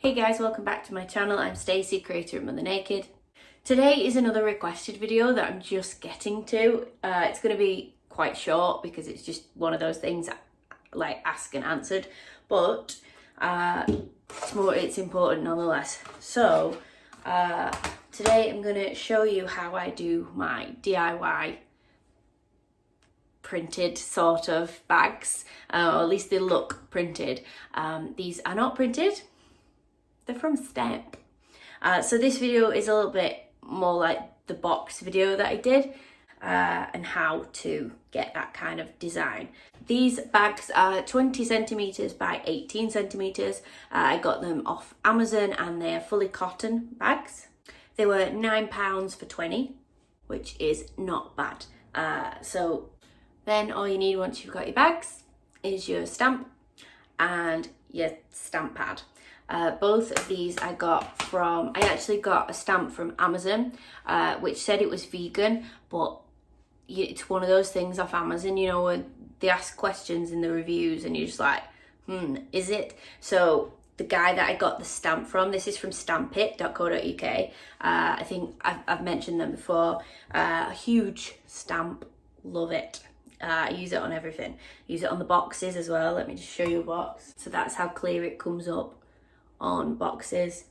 Hey guys, welcome back to my channel. I'm Stacey, creator of Mother Naked. Today is another requested video that I'm just getting to. It's going to be quite short because it's just one of those things like asked and answered, but it's important nonetheless. So today I'm going to show you how I do my DIY printed sort of bags, or at least they look printed. These are not printed. They're from Stamp. So this video is a little bit more like the box video that I did and how to get that kind of design. These bags are 20 centimeters by 18 centimeters. I got them off Amazon and they're fully cotton bags. They were £9 for 20, which is not bad. So then all you need once you've got your bags is your stamp and your stamp pad. Both of these I actually got a stamp from Amazon, which said it was vegan, but it's one of those things off Amazon, you know, when they ask questions in the reviews and you're just like, is it? So the guy that I got the stamp from, this is from stampit.co.uk. I think I've mentioned them before. A huge stamp, love it. I use it on everything. Use it on the boxes as well. Let me just show you a box. So that's how clear it comes up on boxes,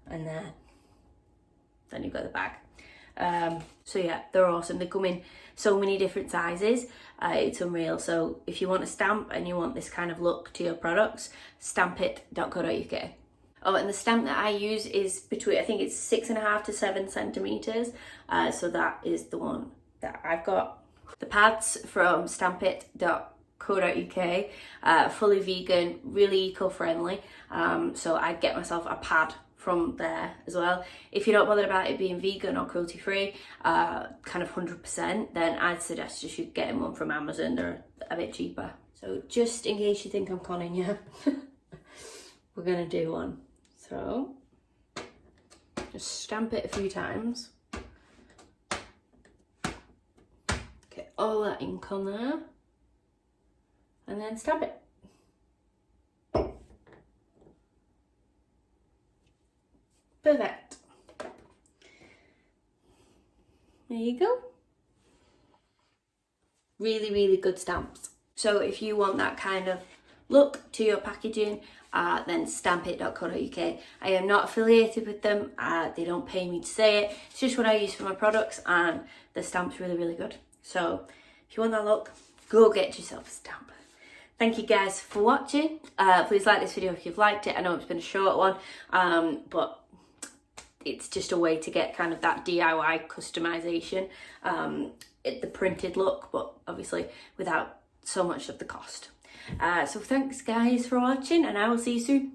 and then you've got the bag. So yeah, they're awesome. They come in so many different sizes. It's unreal. So if you want a stamp and you want this kind of look to your products, stampit.co.uk. Oh, and the stamp that I use is between, I think it's 6.5 to 7 centimeters. So that is the one that I've got. The pads from stampit.co.uk, fully vegan, really eco-friendly. So I'd get myself a pad from there as well. If you're not bothered about it being vegan or cruelty-free, kind of 100%, then I'd suggest you should get one from Amazon. They're a bit cheaper. So just in case you think I'm conning you, we're gonna do one. So just stamp it a few times. Get all that ink on there. And then stamp it. Perfect. There you go. Really, really good stamps. So if you want that kind of look to your packaging, then stampit.co.uk. I am not affiliated with them. They don't pay me to say it. It's just what I use for my products, and the stamp's really, really good. So if you want that look, go get yourself a stamp. Thank you guys for watching. Please like this video if you've liked it. I know it's been a short one, but it's just a way to get kind of that DIY customization, the printed look, but obviously without so much of the cost. So thanks guys for watching, and I will see you soon.